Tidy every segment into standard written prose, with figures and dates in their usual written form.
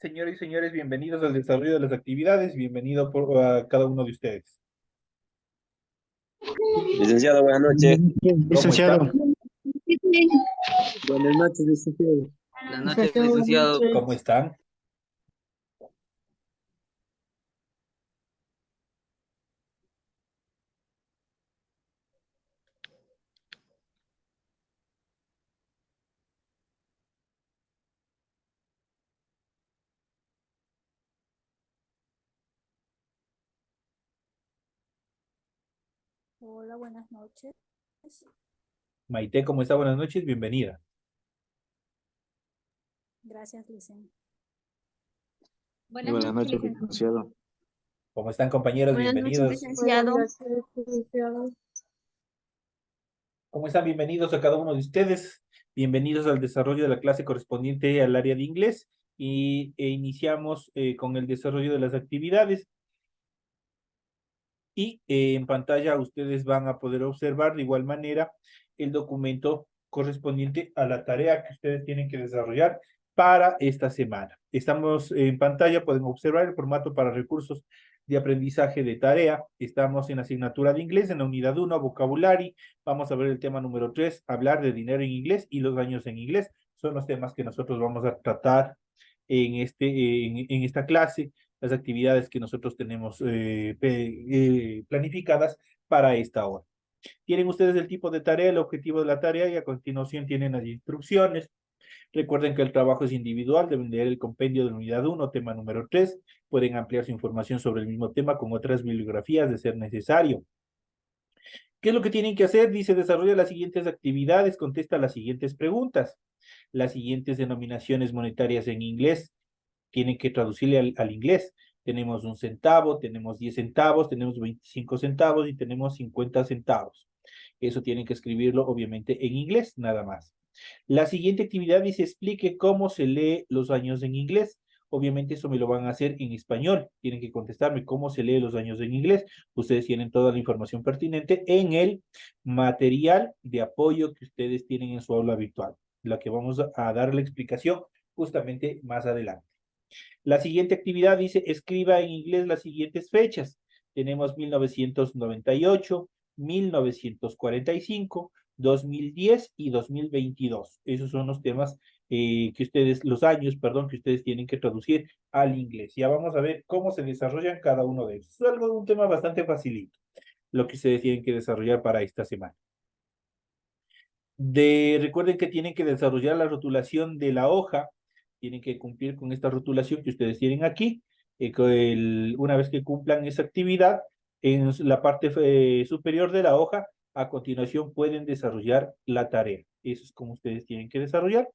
Señoras y señores, bienvenidos al desarrollo de las actividades. A cada uno de ustedes. Licenciado, buenas noches. ¿Cómo Licenciado. están? Buenas noches, licenciado. Buenas noches, licenciado. ¿Cómo están? Hola, buenas noches. Maite, ¿cómo está? Buenas noches, bienvenida. Gracias, Licen. Buenas noches, licenciado. ¿Cómo están, compañeros? Buenas noches, Bienvenidos. licenciado. ¿Cómo están? Bienvenidos a cada uno de ustedes. Bienvenidos al desarrollo de la clase correspondiente al área de inglés iniciamos con el desarrollo de las actividades. Y en pantalla ustedes van a poder observar de igual manera el documento correspondiente a la tarea que ustedes tienen que desarrollar para esta semana. Estamos en pantalla, pueden observar el formato para recursos de aprendizaje de tarea. Estamos en asignatura de inglés, en la unidad 1, vocabulario. Vamos a ver el tema número 3, hablar de dinero en inglés y los años en inglés. Son los temas que nosotros vamos a tratar en esta clase, las actividades que nosotros tenemos planificadas para esta hora. Tienen ustedes el tipo de tarea, el objetivo de la tarea y a continuación tienen las instrucciones. Recuerden que el trabajo es individual, deben leer el compendio de la unidad 1, tema número 3. Pueden ampliar su información sobre el mismo tema con otras bibliografías de ser necesario. ¿Qué es lo que tienen que hacer? Dice, desarrolla las siguientes actividades, contesta las siguientes preguntas. Las siguientes denominaciones monetarias en inglés tienen que traducirle al inglés. Tenemos 1 centavo, tenemos 10 centavos, tenemos 25 centavos y tenemos 50 centavos. Eso tienen que escribirlo obviamente en inglés, nada más. La siguiente actividad dice, explique cómo se lee los años en inglés. Obviamente eso me lo van a hacer en español. Tienen que contestarme cómo se lee los años en inglés. Ustedes tienen toda la información pertinente en el material de apoyo que ustedes tienen en su aula virtual, la que vamos a dar la explicación justamente más adelante. La siguiente actividad dice, escriba en inglés las siguientes fechas. Tenemos 1998, 1945, 2010 y 2022. Esos son los temas los años, perdón, que ustedes tienen que traducir al inglés. Ya vamos a ver cómo se desarrollan cada uno de ellos. Es un tema bastante facilito, lo que ustedes tienen que desarrollar para esta semana. Recuerden que tienen que desarrollar la rotulación de la hoja, tienen que cumplir con esta rotulación que ustedes tienen aquí. Una vez que cumplan esa actividad, en la parte superior de la hoja, a continuación pueden desarrollar la tarea. Eso es como ustedes tienen que desarrollar.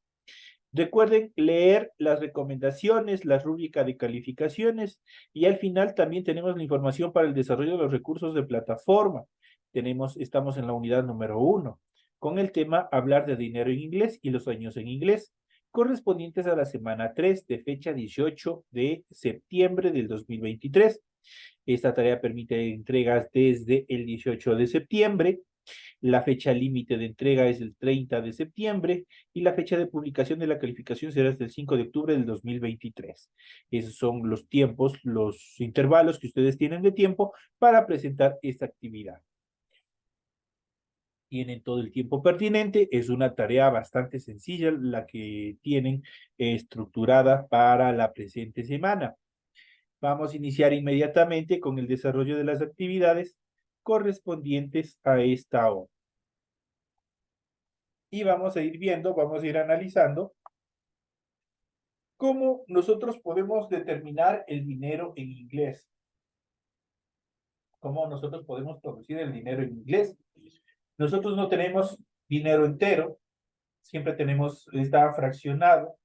Recuerden leer las recomendaciones, la rúbrica de calificaciones y al final también tenemos la información para el desarrollo de los recursos de plataforma. Estamos en la unidad número 1 con el tema hablar de dinero en inglés y los años en inglés, correspondientes a la semana 3 de fecha 18 de septiembre del 2023. Esta tarea permite entregas desde el 18 de septiembre. La fecha límite de entrega es el 30 de septiembre y la fecha de publicación de la calificación será hasta el 5 de octubre del 2023. Esos son los tiempos, los intervalos que ustedes tienen de tiempo para presentar esta actividad. Tienen todo el tiempo pertinente, es una tarea bastante sencilla la que tienen estructurada para la presente semana. Vamos a iniciar inmediatamente con el desarrollo de las actividades correspondientes a esta hora. Y vamos a ir viendo, vamos a ir analizando cómo nosotros podemos determinar el dinero en inglés. Cómo nosotros podemos producir el dinero en inglés. Nosotros no tenemos dinero entero, siempre está fraccionado.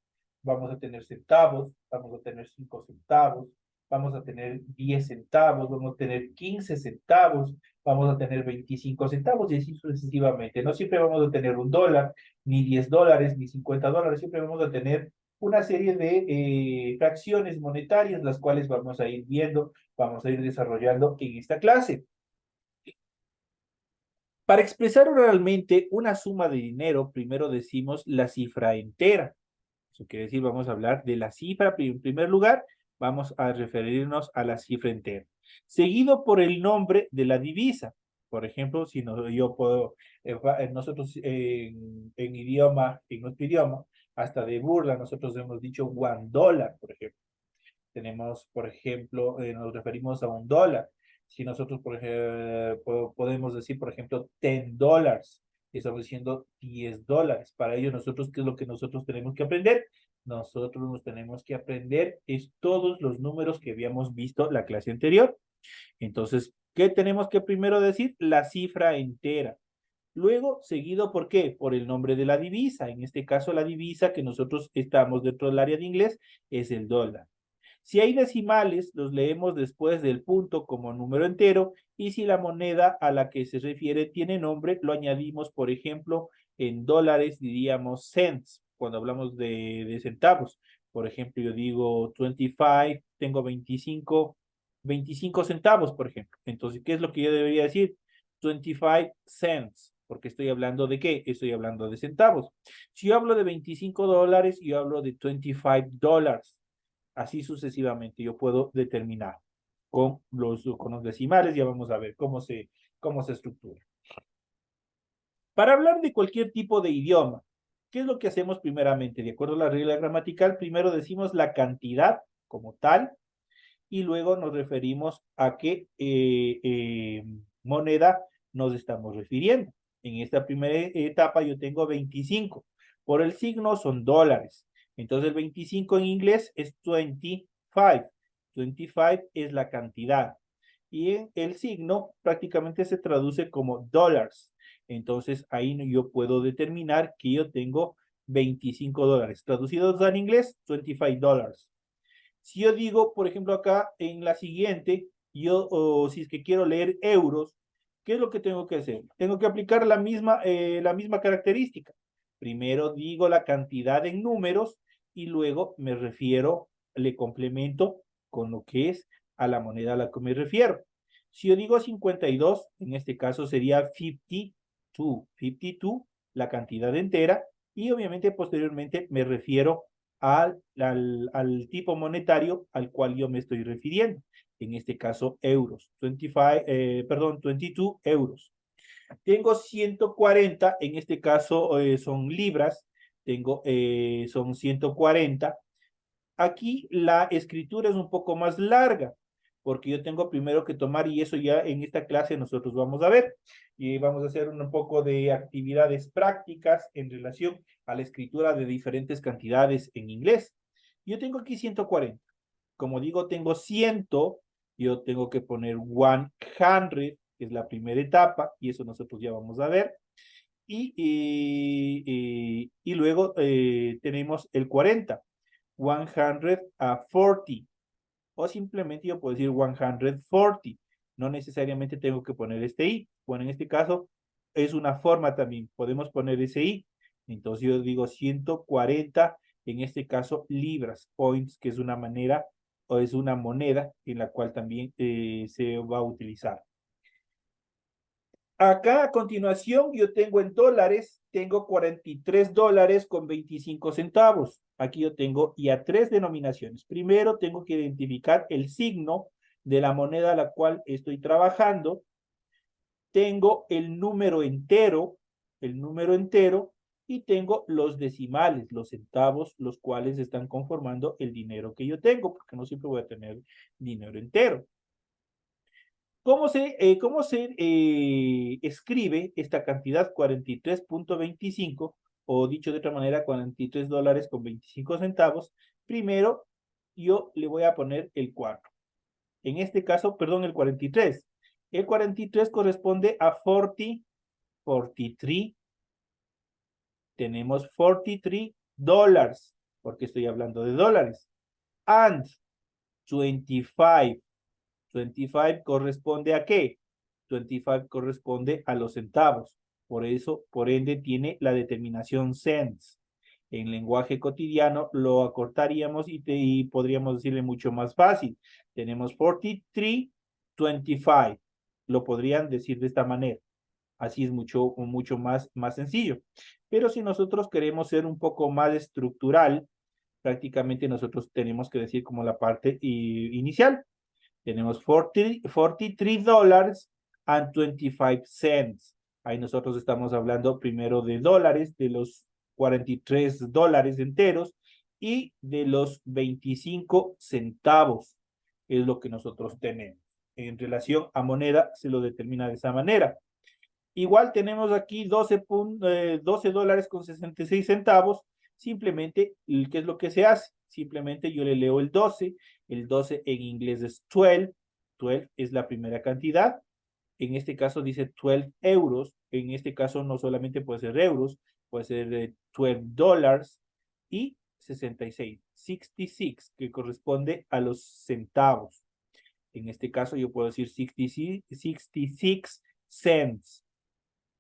Vamos a tener centavos, vamos a tener 5 centavos, vamos a tener 10 centavos, vamos a tener 15 centavos, vamos a tener 25 centavos y así sucesivamente. No siempre vamos a tener $1, ni $10, ni $50, siempre vamos a tener una serie de fracciones monetarias, las cuales vamos a ir viendo, vamos a ir desarrollando en esta clase. Para expresar realmente una suma de dinero, primero decimos la cifra entera. Eso quiere decir, vamos a hablar de la cifra. En primer lugar, vamos a referirnos a la cifra entera. Seguido por el nombre de la divisa. Por ejemplo, si no, yo puedo, nosotros en idioma, en nuestro idioma, hasta de burla, nosotros hemos dicho $1, por ejemplo. Tenemos, por ejemplo, nos referimos a $1. Si nosotros, por ejemplo, podemos decir, por ejemplo, $10, estamos diciendo $10. Para ello, nosotros, ¿qué es lo que nosotros tenemos que aprender? Nosotros nos tenemos que aprender es todos los números que habíamos visto la clase anterior. Entonces, ¿qué tenemos que primero decir? La cifra entera. Luego, seguido, ¿por qué? Por el nombre de la divisa. En este caso, la divisa que nosotros estamos dentro del área de inglés es el dólar. Si hay decimales, los leemos después del punto como número entero, y si la moneda a la que se refiere tiene nombre, lo añadimos, por ejemplo, en dólares diríamos cents, cuando hablamos de centavos. Por ejemplo, yo digo 25, tengo 25 centavos, por ejemplo. Entonces, ¿qué es lo que yo debería decir? 25 cents, porque estoy hablando de ¿qué? Estoy hablando de centavos. Si yo hablo de $25, yo hablo de $25. Así sucesivamente yo puedo determinar con los decimales. Ya vamos a ver cómo se estructura. Para hablar de cualquier tipo de idioma, ¿qué es lo que hacemos primeramente? De acuerdo a la regla gramatical, primero decimos la cantidad como tal y luego nos referimos a qué moneda nos estamos refiriendo. En esta primera etapa yo tengo 25. Por el signo son dólares. Entonces el 25 en inglés es 25. 25 es la cantidad. Y en el signo prácticamente se traduce como dólares. Entonces ahí yo puedo determinar que yo tengo $25. Traducidos al inglés, $25. Si yo digo, por ejemplo, acá en la siguiente, si es que quiero leer euros, ¿qué es lo que tengo que hacer? Tengo que aplicar la misma característica. Primero digo la cantidad en números y luego me refiero, le complemento con lo que es a la moneda a la que me refiero. Si yo digo 52, en este caso sería 52, 52, la cantidad entera, y obviamente posteriormente me refiero al tipo monetario al cual yo me estoy refiriendo. En este caso, euros. 22 euros. Tengo 140, en este caso son libras, son 140. Aquí la escritura es un poco más larga, porque yo tengo primero que tomar, y eso ya en esta clase nosotros vamos a ver, y vamos a hacer un poco de actividades prácticas en relación a la escritura de diferentes cantidades en inglés. Yo tengo aquí 140. Como digo, tengo 100, yo tengo que poner 100, que es la primera etapa, y eso nosotros ya vamos a ver. Y luego tenemos el 40. 140, o simplemente yo puedo decir 140. No necesariamente tengo que poner este i. Bueno, en este caso es una forma también. Podemos poner ese i. Entonces yo digo 140, en este caso libras, points, que es una manera o es una moneda en la cual también se va a utilizar. Acá a continuación yo tengo en dólares, tengo $43 con 25 centavos. Aquí yo tengo ya tres denominaciones. Primero tengo que identificar el signo de la moneda a la cual estoy trabajando. Tengo el número entero, y tengo los decimales, los centavos, los cuales están conformando el dinero que yo tengo, porque no siempre voy a tener dinero entero. ¿Cómo se escribe esta cantidad 43.25, o dicho de otra manera, $43 con 25 centavos? Primero, yo le voy a poner el 4. En este caso, perdón, el 43. El 43 corresponde a 40, 43. Tenemos $43, porque estoy hablando de dólares. And 25. 25 corresponde ¿a qué? 25 corresponde a los centavos. Por eso, por ende, tiene la determinación cents. En lenguaje cotidiano lo acortaríamos y podríamos decirle mucho más fácil. Tenemos 43.25. Lo podrían decir de esta manera. Así es mucho más sencillo. Pero si nosotros queremos ser un poco más estructural, prácticamente nosotros tenemos que decir como la parte inicial. Tenemos $43.25. Ahí nosotros estamos hablando primero de dólares, de los 43 dólares enteros y de los 25 centavos. Es lo que nosotros tenemos. En relación a moneda se lo determina de esa manera. Igual tenemos aquí 12 dólares con 66 centavos. Simplemente, ¿qué es lo que se hace? Simplemente yo le leo el 12. El 12 en inglés es 12. 12 es la primera cantidad. En este caso dice 12 euros. En este caso no solamente puede ser euros, puede ser 12 dólares y 66. 66, que corresponde a los centavos. En este caso yo puedo decir 66 cents.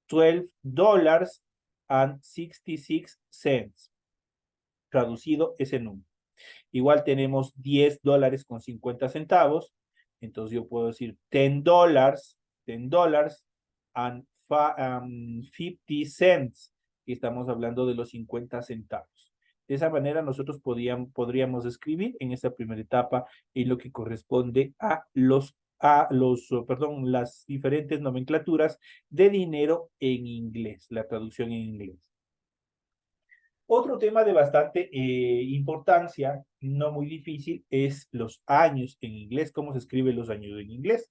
$12.66. Traducido ese número. Igual tenemos 10 dólares con 50 centavos. Entonces yo puedo decir 10 dólares, 10 dólares and 50 cents. Y estamos hablando de los 50 centavos. De esa manera nosotros podríamos escribir en esta primera etapa en lo que corresponde a las diferentes nomenclaturas de dinero en inglés, la traducción en inglés. Otro tema de bastante importancia, no muy difícil, es los años en inglés, cómo se escriben los años en inglés.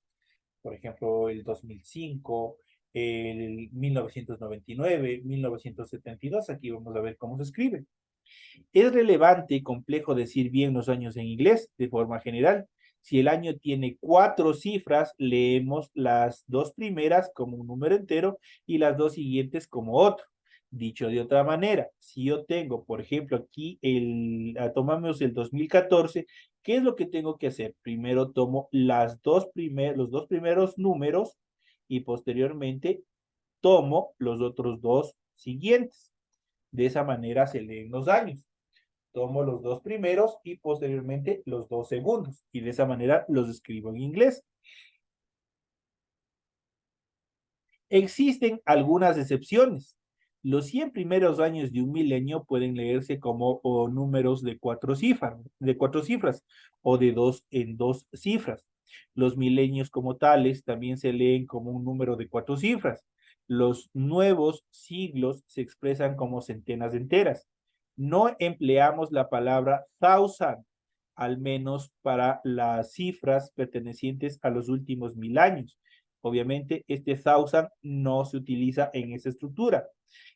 Por ejemplo, el 2005, el 1999, 1972, aquí vamos a ver cómo se escribe. Es relevante y complejo decir bien los años en inglés de forma general. Si el año tiene 4 cifras, leemos las 2 primeras como un número entero y las 2 siguientes como otro. Dicho de otra manera, si yo tengo, por ejemplo, aquí tomamos el 2014, ¿qué es lo que tengo que hacer? Primero tomo los 2 primeros números y posteriormente tomo los otros 2 siguientes. De esa manera se leen los años. Tomo los 2 primeros y posteriormente los 2 segundos. Y de esa manera los escribo en inglés. Existen algunas excepciones. Los 100 primeros años de un milenio pueden leerse como números de 4 cifras o de 2 en 2 cifras. Los milenios como tales también se leen como un número de 4 cifras. Los nuevos siglos se expresan como centenas enteras. No empleamos la palabra thousand, al menos para las cifras pertenecientes a los últimos 1000 años. Obviamente, este thousand no se utiliza en esa estructura.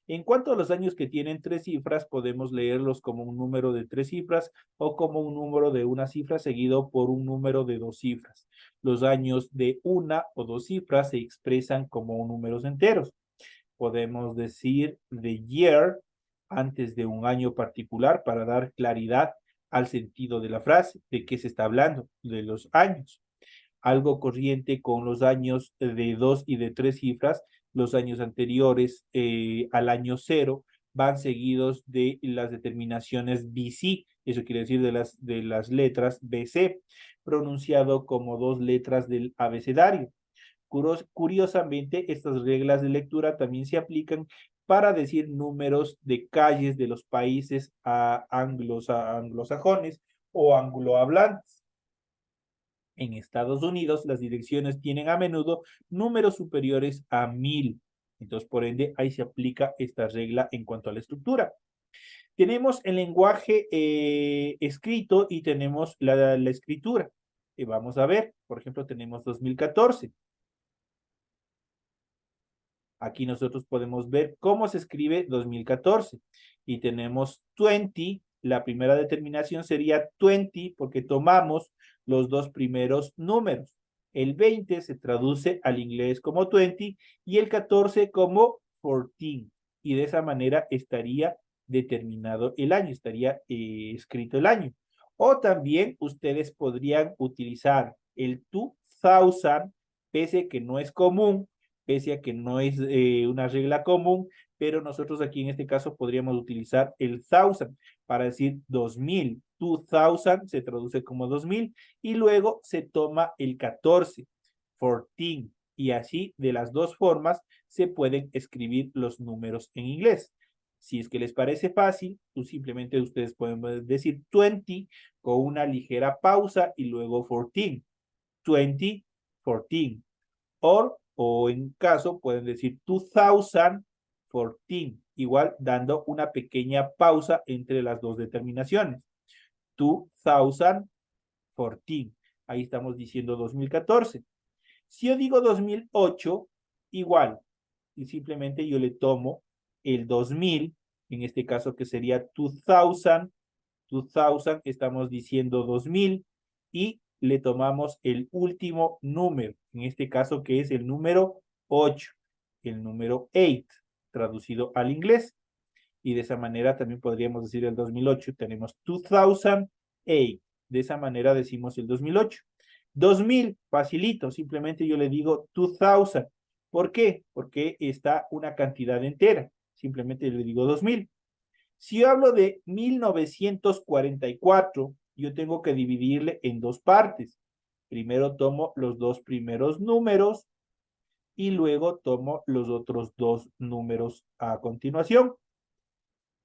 En cuanto a los años que tienen 3 cifras, podemos leerlos como un número de 3 cifras o como un número de una cifra seguido por un número de 2 cifras. Los años de una o 2 cifras se expresan como números enteros. Podemos decir the year antes de un año particular para dar claridad al sentido de la frase, de qué se está hablando, de los años. Algo corriente con los años de 2 y de 3 cifras, los años anteriores al año 0 van seguidos de las determinaciones BC, eso quiere decir de las letras BC, pronunciado como 2 letras del abecedario. Curiosamente, estas reglas de lectura también se aplican para decir números de calles de los países anglosajones o anglohablantes. En Estados Unidos, las direcciones tienen a menudo números superiores a 1000. Entonces, por ende, ahí se aplica esta regla en cuanto a la estructura. Tenemos el lenguaje escrito y tenemos la escritura. Y vamos a ver, por ejemplo, tenemos 2014. Aquí nosotros podemos ver cómo se escribe 2014. Y tenemos 20, la primera determinación sería 20 porque tomamos los 2 primeros números. El 20 se traduce al inglés como 20 y el 14 como 14. Y de esa manera estaría determinado el año, estaría escrito el año. O también ustedes podrían utilizar el 2000, pese a que no es común, pese a que no es una regla común, pero nosotros aquí en este caso podríamos utilizar el 1000 para decir 2000. 2000 se traduce como 2000 y luego se toma el 14, 14, y así de las dos formas se pueden escribir los números en inglés. Si es que les parece fácil, pues simplemente ustedes pueden decir 20 con una ligera pausa y luego 14. 20, 14. O en caso pueden decir 2014, igual dando una pequeña pausa entre las dos determinaciones. 2014. Ahí estamos diciendo 2014. Si yo digo 2008, igual. Y simplemente yo le tomo el 2000, en este caso que sería 2000, estamos diciendo 2000, y le tomamos el último número, en este caso que es el número 8, el número 8, traducido al inglés. Y de esa manera también podríamos decir el 2008, tenemos 2008, de esa manera decimos el 2008. 2000, facilito, simplemente yo le digo 2000. ¿Por qué? Porque está una cantidad entera, simplemente le digo 2000. Si yo hablo de 1944, yo tengo que dividirle en dos partes. Primero tomo los dos primeros números y luego tomo los otros dos números a continuación.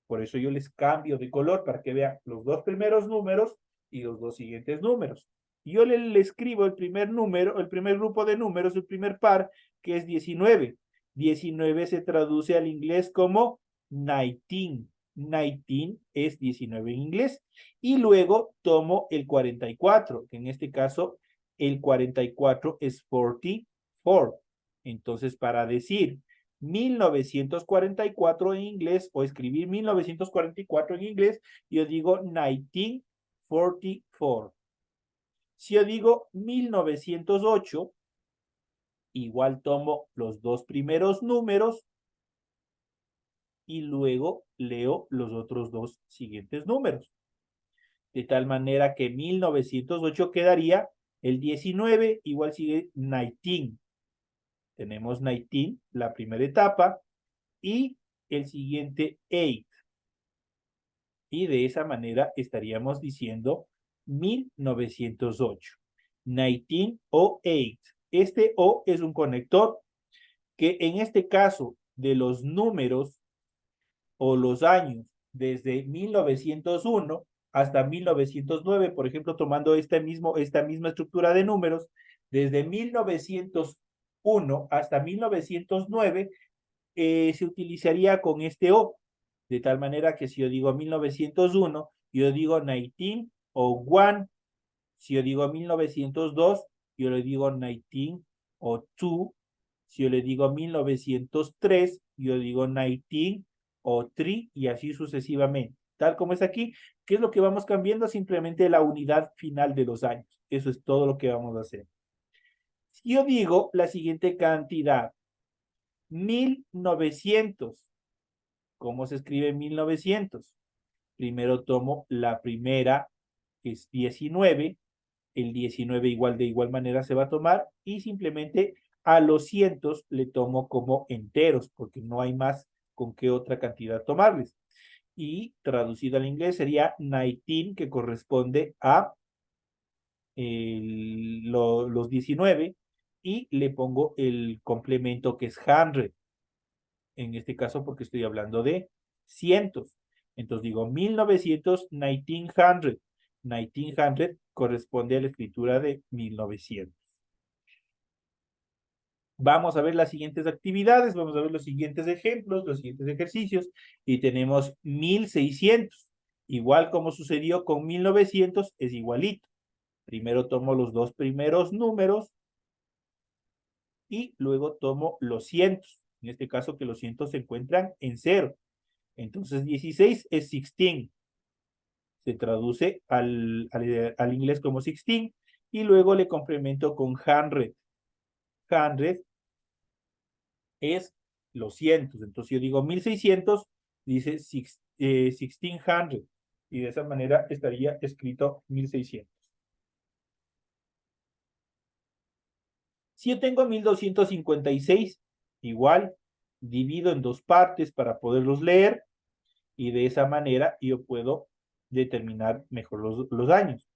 Por eso yo les cambio de color para que vean los dos primeros números y los dos siguientes números. Yo le escribo el primer número, el primer grupo de números, el primer par, que es 19. 19 se traduce al inglés como 19. 19 es 19 en inglés. Y luego tomo el 44, que en este caso el 44 es 44. Entonces, para decir 1944 en inglés o escribir 1944 en inglés, yo digo 1944. Si yo digo 1908, igual tomo los dos primeros números y luego leo los otros dos siguientes números. De tal manera que 1908 quedaría el 19, igual sigue 19. Tenemos 19, la primera etapa, y el siguiente 8. Y de esa manera estaríamos diciendo 1908. 1908. Este O es un conector que en este caso de los números o los años desde 1901 hasta 1909, por ejemplo, tomando esta misma estructura de números, desde 1901 hasta 1909, se utilizaría con este O, de tal manera que si yo digo 1901, yo digo 1901. Si yo digo 1902, yo le digo 1902. Si yo le digo 1903, yo digo 1903 y así sucesivamente. Tal como es aquí, ¿qué es lo que vamos cambiando? Simplemente la unidad final de los años. Eso es todo lo que vamos a hacer. Si yo digo la siguiente cantidad, 1900. ¿Cómo se escribe 1900? Primero tomo la primera, que es 19. El 19 de igual manera se va a tomar y simplemente a los cientos le tomo como enteros porque no hay más con qué otra cantidad tomarles. Y traducido al inglés sería 19, que corresponde a los 19, y le pongo el complemento que es 100. En este caso porque estoy hablando de cientos. Entonces digo 1900, 1900. 1900 corresponde a la escritura de 1900. Vamos a ver las siguientes actividades, vamos a ver los siguientes ejemplos, los siguientes ejercicios, y tenemos 1600. Igual como sucedió con 1900, es igualito. Primero tomo los dos primeros números y luego tomo los cientos. En este caso que los cientos se encuentran en cero. Entonces 16 es 16. Se traduce al inglés como 16 y luego le complemento con 100. 100 es los cientos. Entonces yo digo 1600, dice 1600 y de esa manera estaría escrito 1600. Si yo tengo 1256, igual divido en dos partes para poderlos leer y de esa manera yo puedo determinar mejor los años.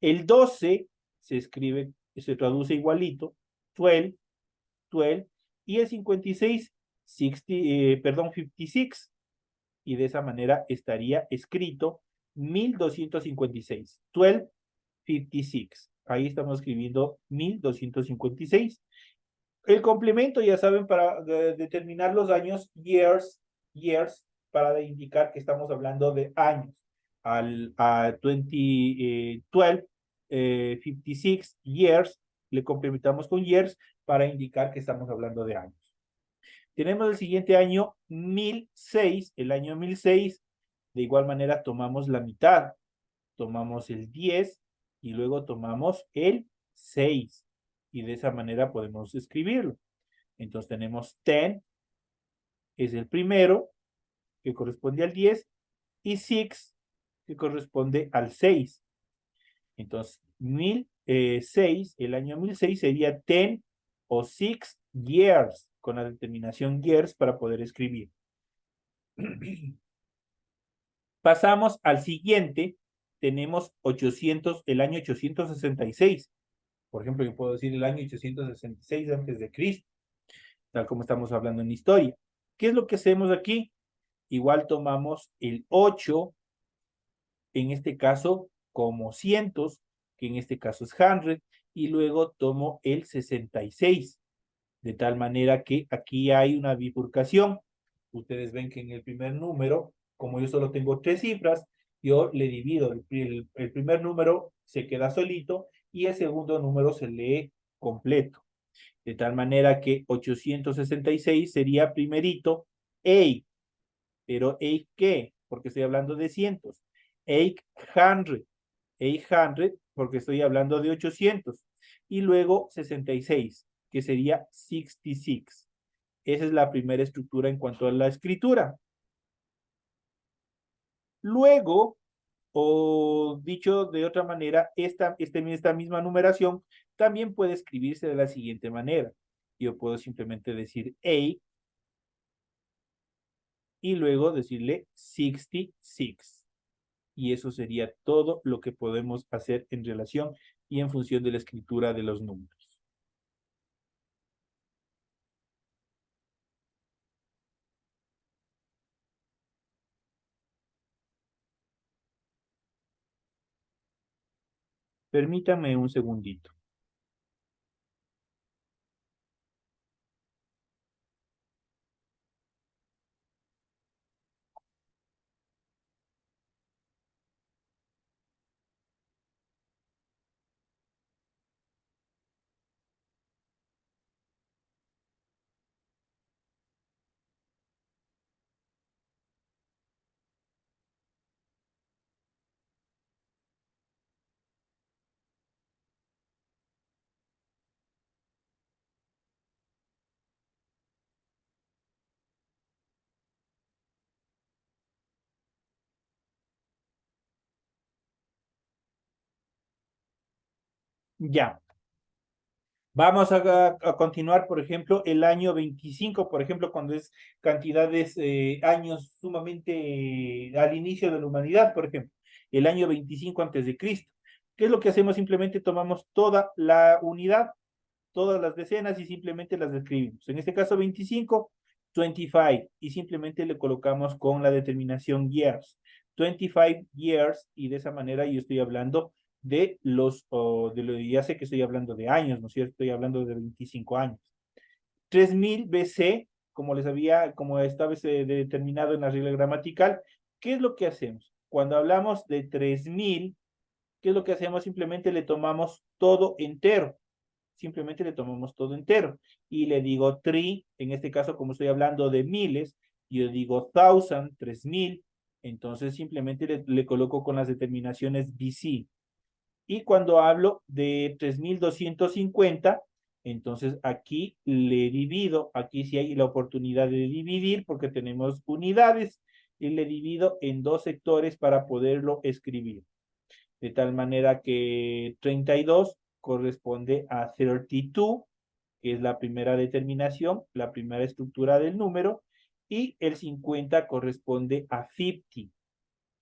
El 12 se traduce igualito, 12, 12, y el 56, 56. y de esa manera estaría escrito 1256. 1256. Ahí estamos escribiendo 1256. El complemento, ya saben, para determinar los años, years, para indicar que estamos hablando de años. A 12, 56 years, le complementamos con years para indicar que estamos hablando de años. Tenemos el siguiente año, 1006, el año 1006, de igual manera tomamos la mitad, tomamos el 10 y luego tomamos el 6 y de esa manera podemos escribirlo. Entonces tenemos 10, es el primero, que corresponde al 10, y 6, que corresponde al 6. Entonces, 1006, el año 1006 sería 10 o 6 years, con la determinación years para poder escribir. Pasamos al siguiente, tenemos 800, el año 866. Por ejemplo, yo puedo decir el año 866 antes de Cristo, tal como estamos hablando en historia. ¿Qué es lo que hacemos aquí? Igual tomamos el 8, en este caso como cientos, que en este caso es 100, y luego tomo el 66, de tal manera que aquí hay una bifurcación. Ustedes ven que en el primer número, como yo solo tengo 3 cifras, yo le divido, el primer número se queda solito y el segundo número se lee completo. De tal manera que 866 sería primerito, 8. Pero 8 ¿qué? Porque estoy hablando de cientos. 800. 800 porque estoy hablando de 800. Y luego 66, que sería 66. Esa es la primera estructura en cuanto a la escritura. Luego, o dicho de otra manera, esta misma numeración también puede escribirse de la siguiente manera. Yo puedo simplemente decir 8 y luego decirle 66. Y eso sería todo lo que podemos hacer en relación y en función de la escritura de los números. Permítanme un segundito. Ya. Vamos a continuar, por ejemplo, el año 25, por ejemplo, cuando es cantidades, años sumamente al inicio de la humanidad, por ejemplo, el año 25 antes de Cristo. ¿Qué es lo que hacemos? Simplemente tomamos toda la unidad, todas las decenas y simplemente las escribimos. En este caso 25, 25 y simplemente le colocamos con la determinación years. 25 years y de esa manera yo estoy hablando de ya sé que estoy hablando de años, ¿no es cierto? Estoy hablando de 25 años. 3000 BC, como estaba determinado en la regla gramatical, ¿qué es lo que hacemos? Cuando hablamos de 3000, ¿qué es lo que hacemos? Simplemente le tomamos todo entero. Simplemente le tomamos todo entero. Y le digo tri, en este caso, como estoy hablando de miles, yo digo 1000, 3000. Entonces simplemente le coloco con las determinaciones BC. Y cuando hablo de 3250, entonces aquí le divido, aquí sí hay la oportunidad de dividir porque tenemos unidades y le divido en 2 sectores para poderlo escribir. De tal manera que 32 corresponde a 32, que es la primera determinación, la primera estructura del número, y el 50 corresponde a 50.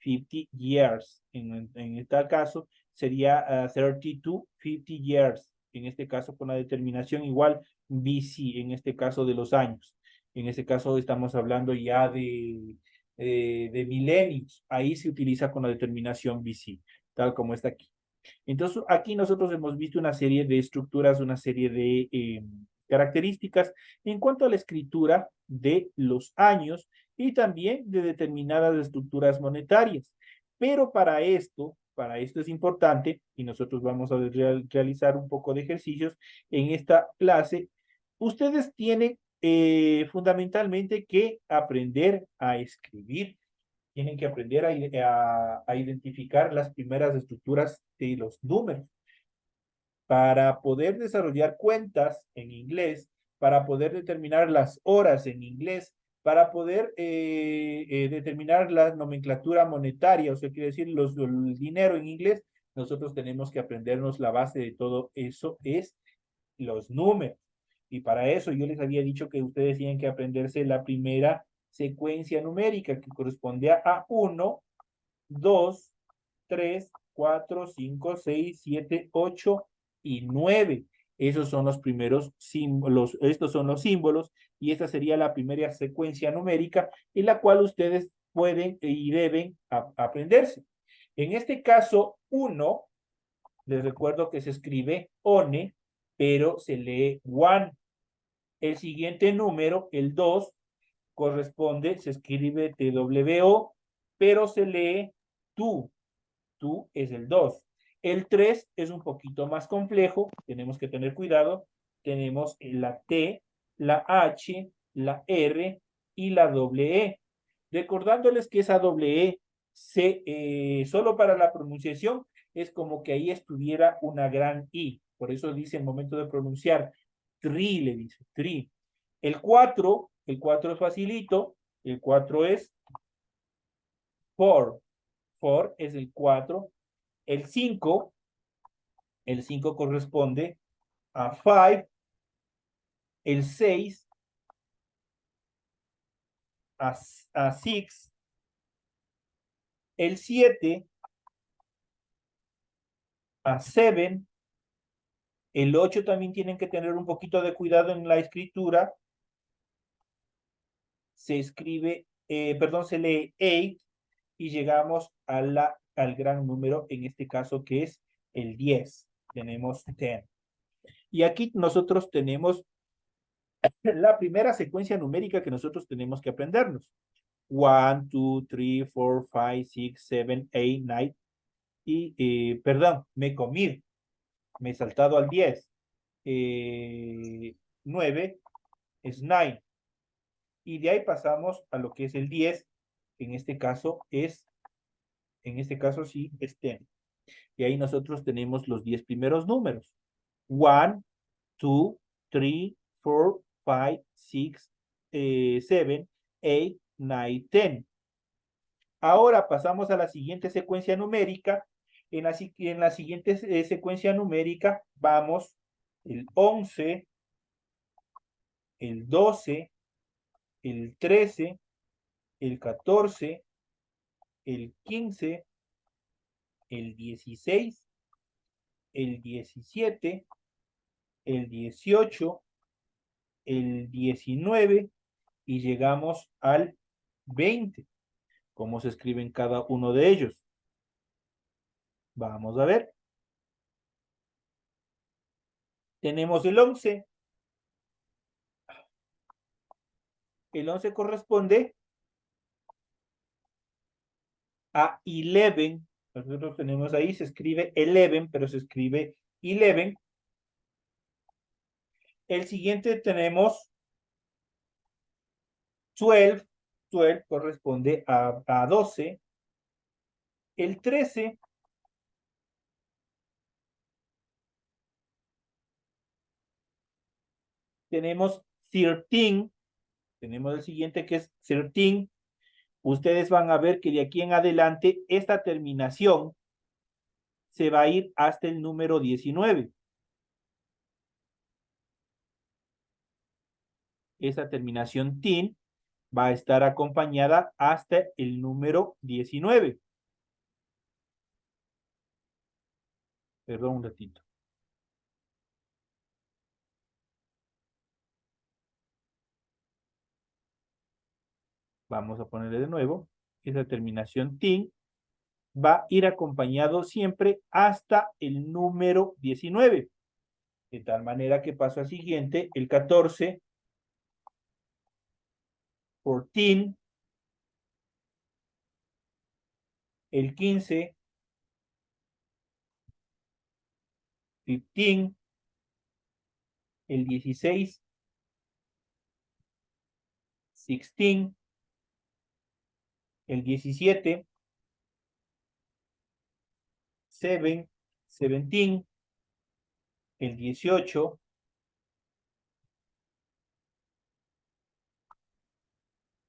50 years. En este caso sería 32, 50 years. En este caso con la determinación igual BC, en este caso de los años. En este caso estamos hablando ya de de milenios. Ahí se utiliza con la determinación BC, tal como está aquí. Entonces, aquí nosotros hemos visto una serie de estructuras, una serie de características en cuanto a la escritura de los años y también de determinadas estructuras monetarias. Pero para esto es importante, y nosotros vamos a realizar un poco de ejercicios en esta clase, ustedes tienen fundamentalmente que aprender a escribir, tienen que aprender a identificar las primeras estructuras de los números para poder desarrollar cuentas en inglés, para poder determinar las horas en inglés, para poder determinar la nomenclatura monetaria, o sea, quiere decir el dinero en inglés, nosotros tenemos que aprendernos la base de todo eso, es los números. Y para eso yo les había dicho que ustedes tienen que aprenderse la primera secuencia numérica que corresponde a 1, 2, 3, 4, 5, 6, 7, 8 y 9. Esos son los primeros símbolos, estos son los símbolos y esta sería la primera secuencia numérica en la cual ustedes pueden y deben aprenderse. En este caso, 1, les recuerdo que se escribe one, pero se lee one. El siguiente número, el 2, corresponde, se escribe TWO, pero se lee tú. Tú es el 2. El 3 es un poquito más complejo, tenemos que tener cuidado. Tenemos la T, la H, la R y la doble E. Recordándoles que esa doble E, solo para la pronunciación, es como que ahí estuviera una gran I. Por eso dice en momento de pronunciar, tri, le dice, tri. El 4 es facilito, el 4 es four. Four es el 4. El 5 corresponde a 5. El 6 a 6. El 7 a 7. El 8 también tienen que tener un poquito de cuidado en la escritura. Se escribe, perdón, se lee 8 y llegamos al gran número, en este caso que es el 10. Tenemos 10. Y aquí nosotros tenemos la primera secuencia numérica que nosotros tenemos que aprendernos. 1, 2, 3, 4, 5, 6, 7, 8, 9. Y, perdón, me he saltado al 10. 9 es 9. Y de ahí pasamos a lo que es el 10. En este caso sí, es 10. Y ahí nosotros tenemos los 10 primeros números. 1, 2, 3, 4, 5, 6, 7, 8, 9, 10. Ahora pasamos a la siguiente secuencia numérica. En la siguiente secuencia numérica vamos el 11, el 12, el 13, el 14, el 15, el 16, el 17, el 18, el 19 y llegamos al 20. ¿Cómo se escriben cada uno de ellos? Vamos a ver. Tenemos el 11. El 11 corresponde a 11. Nosotros tenemos ahí, se escribe 11, pero se escribe 11. El siguiente tenemos 12. 12 corresponde a 12. El 13 tenemos 13. Tenemos el siguiente que es 13. Ustedes van a ver que de aquí en adelante esta terminación se va a ir hasta el número 19. Esa terminación tin va a estar acompañada hasta el número 19. Perdón un ratito. Vamos a ponerle de nuevo. Esa terminación tin va a ir acompañado siempre hasta el número 19. De tal manera que paso al siguiente, el 14, 14, el 15, 15, el 16, 16, el 17, 7, 17, el 18,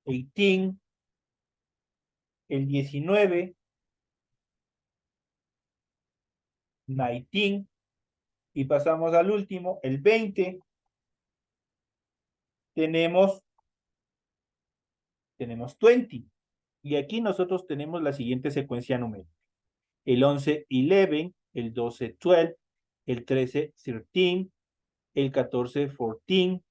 18, el 19, 19, y pasamos al último, el 20, tenemos 20. Y aquí nosotros tenemos la siguiente secuencia numérica. El 11, 11, el 12, 12, el 13, 13, el 14, 14,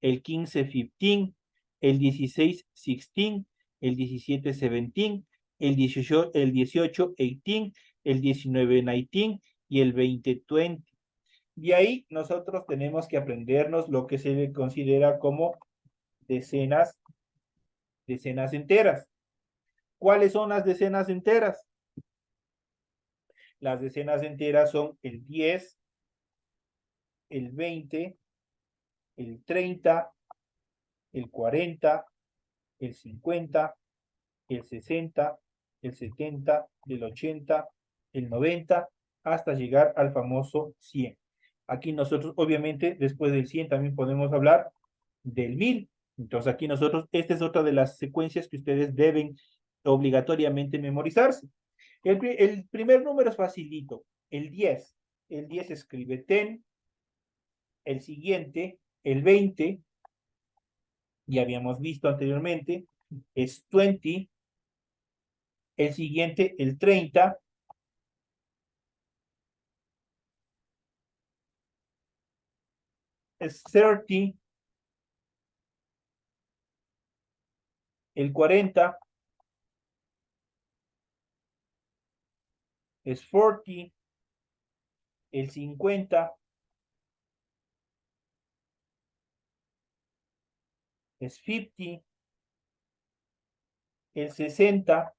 el 15, 15, el 16, 16, el 17, 17, el 18, 18, el 19, 19 y el 20, 20. Y ahí nosotros tenemos que aprendernos lo que se le considera como decenas enteras. ¿Cuáles son las decenas enteras? Las decenas enteras son el 10, el 20, el 30, el 40, el 50, el 60, el 70, el 80, el 90, hasta llegar al famoso 100. Aquí nosotros, obviamente, después del 100 también podemos hablar del 1000. Entonces aquí nosotros, esta es otra de las secuencias que ustedes deben obligatoriamente memorizarse. El primer número es facilito, el 10. El 10 escribe 10. El siguiente, el 20, ya habíamos visto anteriormente, es 20. El siguiente, el 30, es 30. El 40 es 40. El 50 es 50. El 60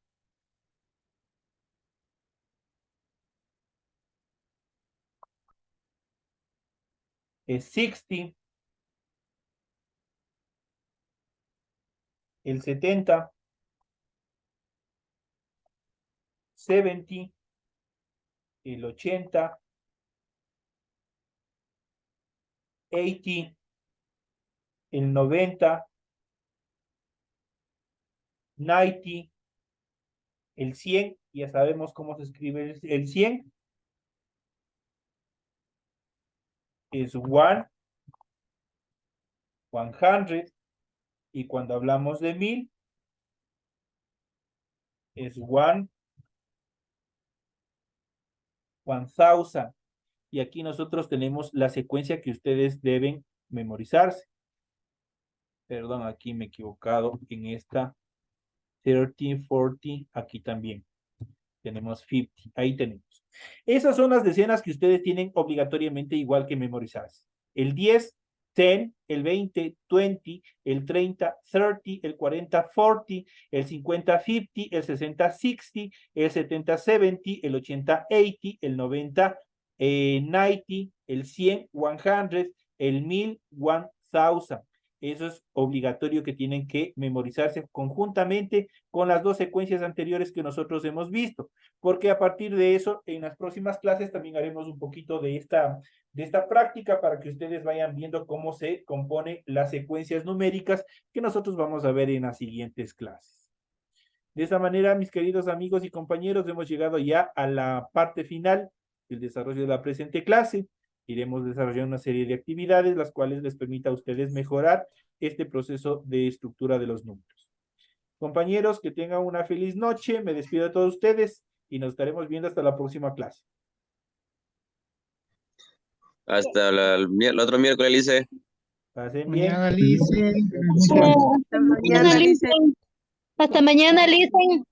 es 60. El 70, 70. El 80, 80. El 90, 90. El 100, ya sabemos cómo se escribe el 100. Es 1, 100. Y cuando hablamos de 1000, es 1, 1000. Y aquí nosotros tenemos la secuencia que ustedes deben memorizarse. Perdón, aquí me he equivocado en esta. 30, 40, aquí también. Tenemos 50, ahí tenemos. Esas son las decenas que ustedes tienen obligatoriamente igual que memorizarse. El 10, 10, el 20, 20, el 30, 30, el 40, 40, el 50, 50, el 60, 60, el 70, 70, el 80, 80, el 90, 90, el 100, 100, el 1000, 1000. Eso es obligatorio que tienen que memorizarse conjuntamente con las dos secuencias anteriores que nosotros hemos visto, porque a partir de eso, en las próximas clases también haremos un poquito de esta práctica para que ustedes vayan viendo cómo se componen las secuencias numéricas que nosotros vamos a ver en las siguientes clases. De esta manera, mis queridos amigos y compañeros, hemos llegado ya a la parte final del desarrollo de la presente clase. Iremos desarrollando una serie de actividades, las cuales les permita a ustedes mejorar este proceso de estructura de los números. Compañeros, que tengan una feliz noche. Me despido de todos ustedes y nos estaremos viendo hasta la próxima clase. Hasta el otro miércoles, Lice. Pasen bien. Mañana, Lice. Hasta mañana, Lice. Hasta mañana, Listen.